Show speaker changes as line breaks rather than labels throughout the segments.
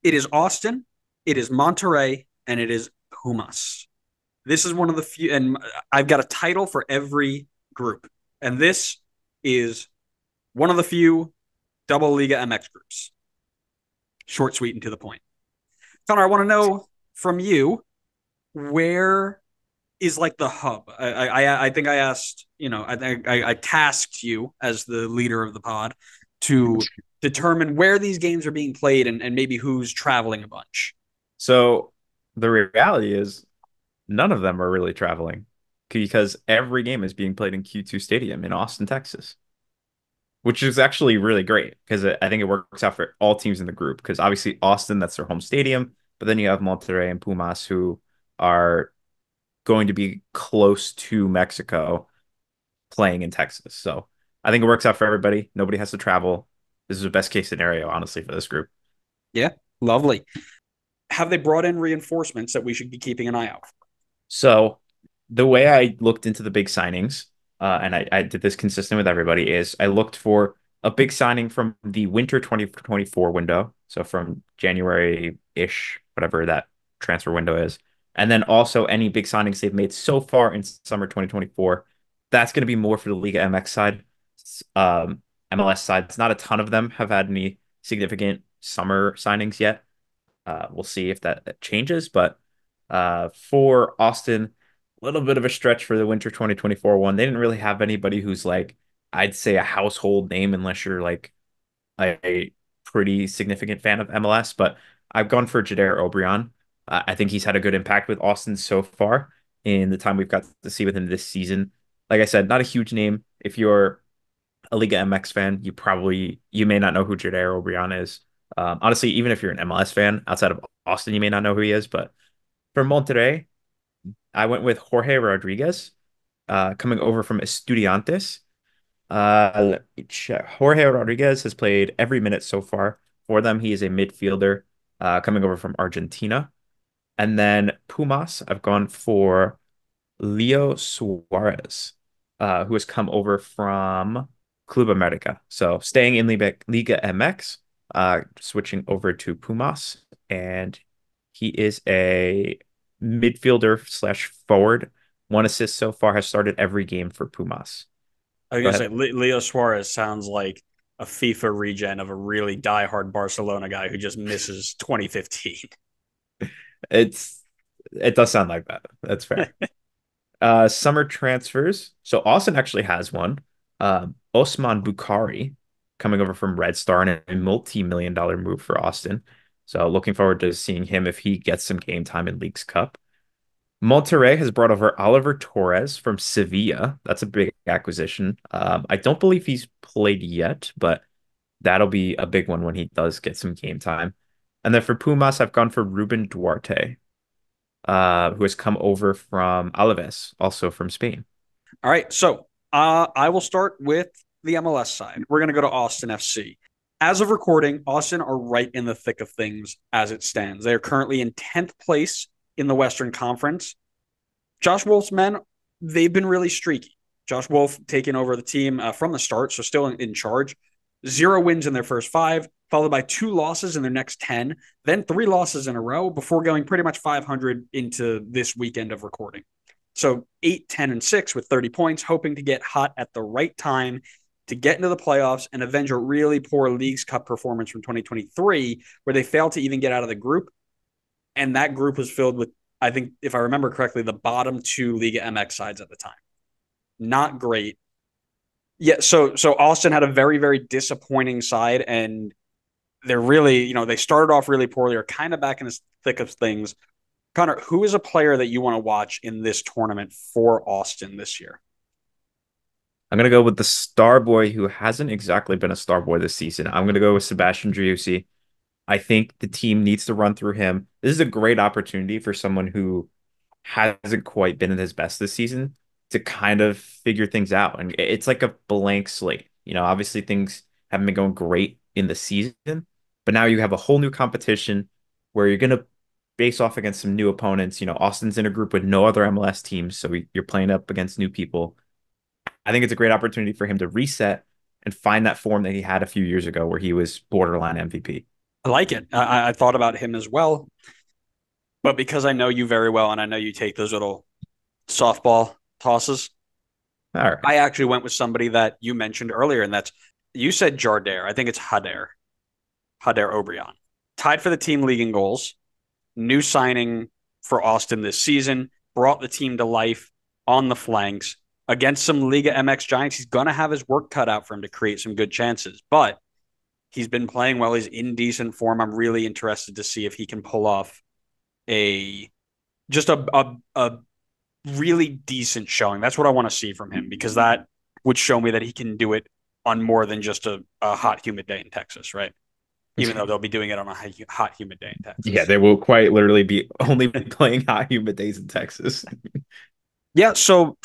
It is Austin, it is Monterrey, and it is Pumas. This is one of the few, and I've got a title for every group. And this is one of the few double Liga MX groups. Short, sweet, and to the point. Connor, I want to know from you, where is like the hub? I think I asked, I think I tasked you as the leader of the pod to determine where these games are being played and maybe who's traveling a bunch.
So the reality is none of them are really traveling because every game is being played in Q2 Stadium in Austin, Texas, which is actually really great because I think it works out for all teams in the group because obviously Austin, that's their home stadium, but then you have Monterrey and Pumas who are going to be close to Mexico playing in Texas. So I think it works out for everybody. Nobody has to travel. This is the best case scenario, honestly, for this group.
Yeah, lovely. Have they brought in reinforcements that we should be keeping an eye out for?
So the way I looked into the big signings, and I did this consistent with everybody, is I looked for a big signing from the winter 2024 window. So from January-ish, whatever that transfer window is. And then also any big signings they've made so far in summer 2024. That's going to be more for the Liga MX side. MLS side, it's not a ton of them have had any significant summer signings yet. We'll see if that changes. But for Austin, a little bit of a stretch for the winter 2024 one. They didn't really have anybody who's like, I'd say a household name unless you're like a pretty significant fan of MLS. But I've gone for Jader Obrian. I think he's had a good impact with Austin so far in the time we've got to see with him this season. Like I said, not a huge name. If you're a Liga MX fan, you may not know who Jader Obrian is. Honestly, even if you're an MLS fan outside of Austin, you may not know who he is. But for Monterrey, I went with Jorge Rodriguez, coming over from Estudiantes. Let me check. Jorge Rodriguez has played every minute so far for them. He is a midfielder, coming over from Argentina. And then Pumas, I've gone for Leo Suarez, who has come over from Club America. So staying in Liga MX, switching over to Pumas, and he is a midfielder slash forward. One assist so far, has started every game for Pumas.
I was
Go
gonna
ahead.
say Leo Suarez sounds like a FIFA regen of a really diehard Barcelona guy who just misses 2015.
It's it does sound like that. That's fair. Summer transfers. So Austin actually has one. Osman Bukhari coming over from Red Star in a multi-million-dollar move for Austin. So looking forward to seeing him if he gets some game time in Leagues Cup. Monterrey has brought over Oliver Torres from Sevilla. That's a big acquisition. I don't believe he's played yet, but that'll be a big one when he does get some game time. And then for Pumas, I've gone for Ruben Duarte, who has come over from Alaves, also from Spain.
All right, so I will start with the MLS side. We're gonna go to Austin FC. As of recording, Austin are right in the thick of things as it stands. They are currently in 10th place in the Western Conference. Josh Wolf's men, they've been really streaky. Josh Wolf taking over the team from the start, so still in charge. 0 wins in their first 5, followed by 2 losses in their next 10, then 3 losses in a row before going pretty much 500 into this weekend of recording. So 8, 10, and 6 with 30 points, hoping to get hot at the right time to get into the playoffs and avenge a really poor Leagues Cup performance from 2023, where they failed to even get out of the group. And that group was filled with, I think, if I remember correctly, the bottom 2 Liga MX sides at the time. Not great. Yeah, so Austin had a very, very disappointing side, and they're really, they started off really poorly, are kind of back in the thick of things. Connor, who is a player that you want to watch in this tournament for Austin this year?
I'm gonna go with the star boy who hasn't exactly been a star boy this season. I'm gonna go with Sebastian Driussi. I think the team needs to run through him. This is a great opportunity for someone who hasn't quite been at his best this season to kind of figure things out. And it's like a blank slate. Obviously things haven't been going great in the season, but now you have a whole new competition where you're going to face off against some new opponents. Austin's in a group with no other MLS teams, so you're playing up against new people. I think it's a great opportunity for him to reset and find that form that he had a few years ago where he was borderline MVP.
I like it. I thought about him as well, but because I know you very well and I know you take those little softball tosses,
All right.
I actually went with somebody that you mentioned earlier, and that's you said Jardair. I think it's Hader Obrian. Tied for the team league in goals. New signing for Austin this season. Brought the team to life on the flanks against some Liga MX giants. He's going to have his work cut out for him to create some good chances, but he's been playing well. He's in decent form. I'm really interested to see if he can pull off a just a really decent showing. That's what I want to see from him because that would show me that he can do it on more than just a hot, humid day in Texas, right? Even though they'll be doing it on a hot, humid day in
Yeah,
Texas.
they will quite literally be only playing hot, humid days in Texas.
Yeah, so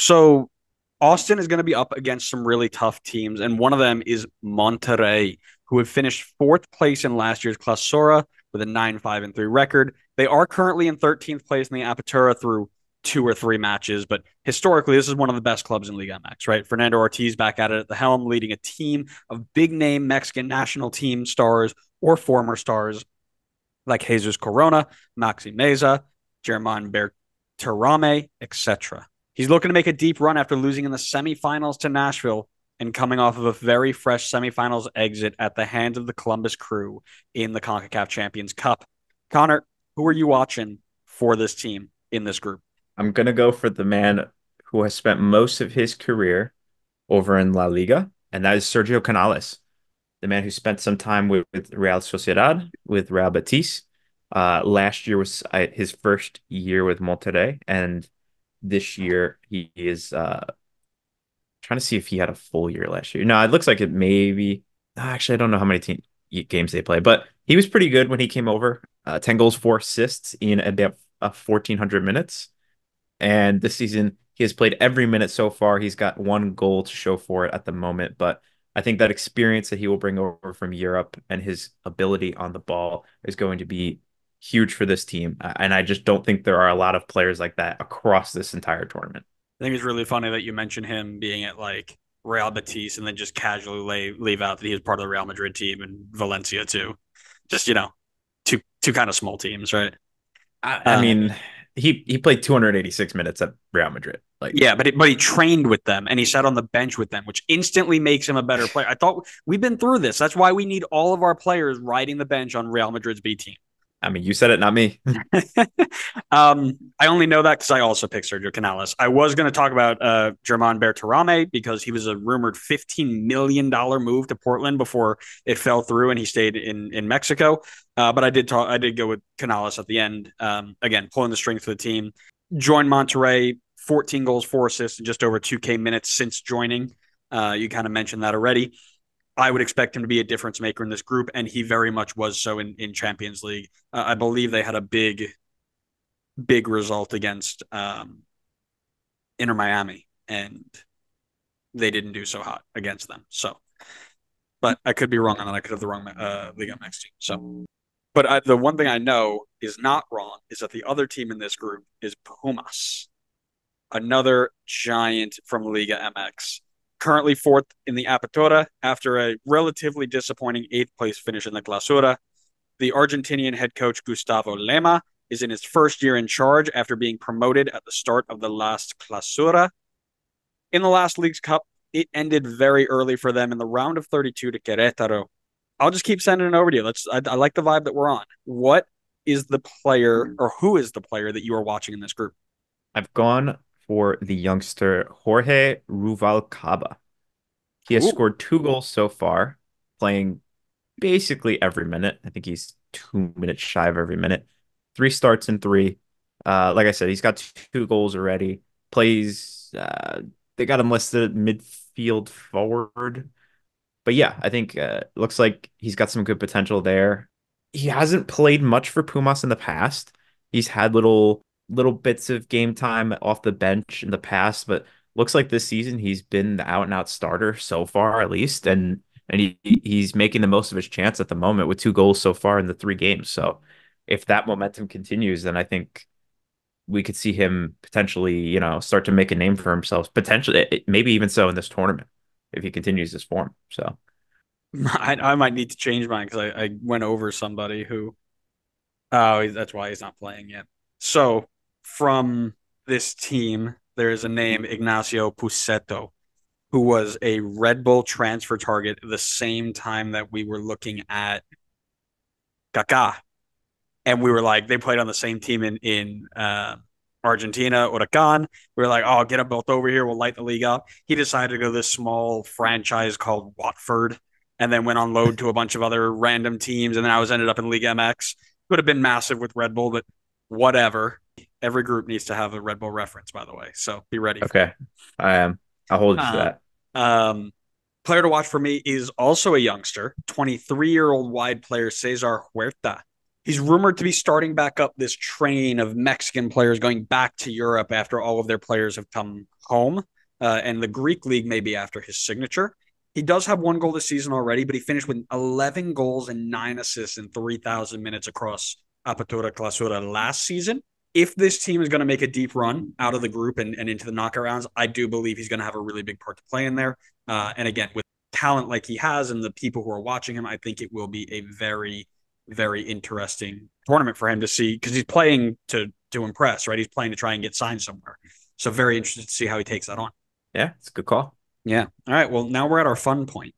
Austin is going to be up against some really tough teams, and one of them is Monterrey, who have finished fourth place in last year's Clausura with a 9-5-3 record. They are currently in 13th place in the Apertura through 2 or 3 matches, but historically, this is one of the best clubs in Liga MX, right? Fernando Ortiz back at it at the helm, leading a team of big name Mexican national team stars or former stars like Jesus Corona, Maxi Meza, German Berterame, etc. He's looking to make a deep run after losing in the semifinals to Nashville and coming off of a very fresh semifinals exit at the hands of the Columbus Crew in the CONCACAF Champions Cup. Connor, who are you watching for this team in this group?
I'm gonna go for the man who has spent most of his career over in La Liga, and that is Sergio Canales, the man who spent some time with Real Sociedad, with Real Betis. Last year was his first year with Monterrey, and this year he is trying to see if he had a full year last year. No, it looks like it maybe. Actually, I don't know how many games they play, but he was pretty good when he came over. 10 goals, 4 assists in about 1,400 minutes. And this season, he has played every minute so far. He's got 1 goal to show for it at the moment, but I think that experience that he will bring over from Europe and his ability on the ball is going to be huge for this team. And I just don't think there are a lot of players like that across this entire tournament.
I think it's really funny that you mentioned him being at like Real Betis and then just casually leave out that he was part of the Real Madrid team and Valencia too. Just two kind of small teams, right?
I
Uh,
mean, he played 286 minutes at Real Madrid. Like,
yeah, but he trained with them and he sat on the bench with them, which instantly makes him a better player. I thought we've been through this. That's why we need all of our players riding the bench on Real Madrid's B team.
I mean, you said it, not me.
I only know that because I also picked Sergio Canales. I was going to talk about German Berterame because he was a rumored $15 million move to Portland before it fell through and he stayed in Mexico. But I did go with Canales at the end. Again, pulling the strings for the team. Joined Monterrey, 14 goals, 4 assists in just over 2K minutes since joining. You kind of mentioned that already. I would expect him to be a difference maker in this group, and he very much was so in Champions League. I believe they had a big result against Inter Miami, and they didn't do so hot against them. So, but I could be wrong on that. I could have the wrong Liga MX team. So, but the one thing I know is not wrong is that the other team in this group is Pumas, another giant from Liga MX. Currently fourth in the Apertura after a relatively disappointing eighth place finish in the Clausura. The Argentinian head coach Gustavo Lema is in his first year in charge after being promoted at the start of the last Clausura. In the last League's Cup, it ended very early for them in the round of 32 to Querétaro. I'll just keep sending it over to you. I like the vibe that we're on. What is the player or who is the player that you are watching in this group?
I've gone for the youngster Jorge Ruvalcaba. He has
Ooh,
scored 2 goals so far, playing basically every minute. I think he's 2 minutes shy of every minute. 3 starts in three. Like I said, he's got 2 goals already. Plays. They got him listed at midfield forward. But yeah, I think looks like he's got some good potential there. He hasn't played much for Pumas in the past. He's had little bits of game time off the bench in the past, but looks like this season he's been the out and out starter so far at least, and he's making the most of his chance at the moment with 2 goals so far in the 3 games. So if that momentum continues, then I think we could see him potentially, start to make a name for himself, potentially maybe even so in this tournament if he continues this form. So
I might need to change mine because I went over somebody who. Oh, that's why he's not playing yet. So from this team, there is a name Ignacio Pusetto, who was a Red Bull transfer target the same time that we were looking at Kaká, and we were like, they played on the same team in Argentina, Huracan. We were like, oh, get them both over here. We'll light the league up. He decided to go to this small franchise called Watford, and then went on loan to a bunch of other random teams, and then I was ended up in League MX. Could have been massive with Red Bull, but whatever. Every group needs to have a Red Bull reference, by the way. So be ready for
Okay, I am. I'll hold you to
it.
that.
Um, player to watch for me is also a youngster, 23-year-old wide player Cesar Huerta. He's rumored to be starting back up this train of Mexican players going back to Europe after all of their players have come home. And the Greek league may be after his signature. He does have one goal this season already, but he finished with 11 goals and 9 assists in 3,000 minutes across Apertura Clausura last season. If this team is going to make a deep run out of the group and into the knockout rounds, I do believe he's going to have a really big part to play in there. And again, with talent like he has and the people who are watching him, I think it will be a very, very interesting tournament for him to see because he's playing to impress, right? He's playing to try and get signed somewhere. So very interested to see how he takes that on.
Yeah, it's a good call.
Yeah. All right. Well, now we're at our fun point.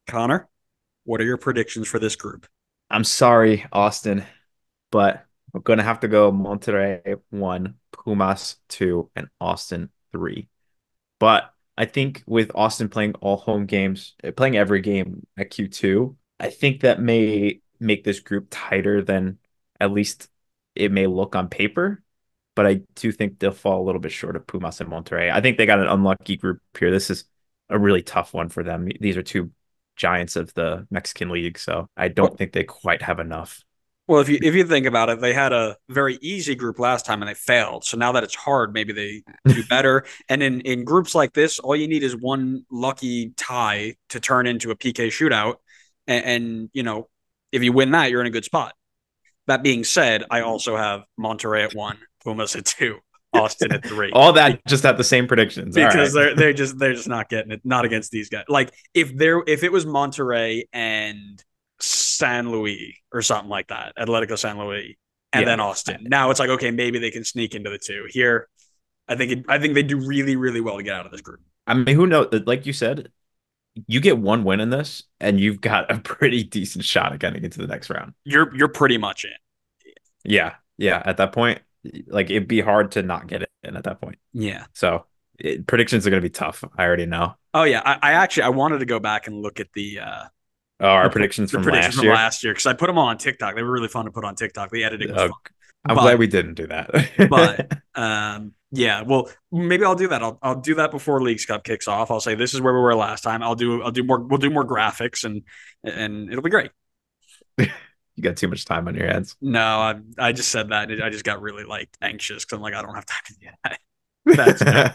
Connor, what are your predictions for this group?
I'm sorry, Austin, but we're gonna have to go Monterrey 1, Pumas 2, and Austin 3. But I think with Austin playing all home games, playing every game at Q2, I think that may make this group tighter than at least it may look on paper. But I do think they'll fall a little bit short of Pumas and Monterrey. I think they got an unlucky group here. This is a really tough one for them. These are two giants of the Mexican League, so I don't
Well,
think they quite have enough.
well, if you think about it, they had a very easy group last time and they failed. So now that it's hard, maybe they do better. And in groups like this, all you need is one lucky tie to turn into a PK shootout. And if you win that, you're in a good spot. That being said, I also have Monterrey at 1, Pumas at 2, Austin at 3.
All that just have the same predictions. All
Because
right.
they're just not getting it, not against these guys. Like if it was Monterrey and San Luis or something like that, Atletico San Luis, and
Yeah.
then Austin. Now it's like, okay, maybe they can sneak into the two. Here, I think they do really, really well to get out of this group.
I mean, who knows? Like you said, you get one win in this, and you've got a pretty decent shot at getting into the next round.
You're pretty much in.
Yeah. Yeah. At that point, like it'd be hard to not get it in at that point.
Yeah.
So predictions are going to be tough. I already know.
Oh yeah. I wanted to go back and look at
Oh, our
the,
predictions
the
from
predictions
last
from
year.
last year because I put them all on TikTok. They were really fun to put on TikTok. The editing was
Uh,
fun,
I'm glad
but
we didn't do
but
that.
yeah. Well, maybe I'll do that. I'll do that before Leagues Cup kicks off. I'll say this is where we were last time. I'll do more. We'll do more graphics and it'll be great.
You got too much time on your hands.
No, I just said that. I just got really like anxious because I'm like I don't have time to do that. That's good.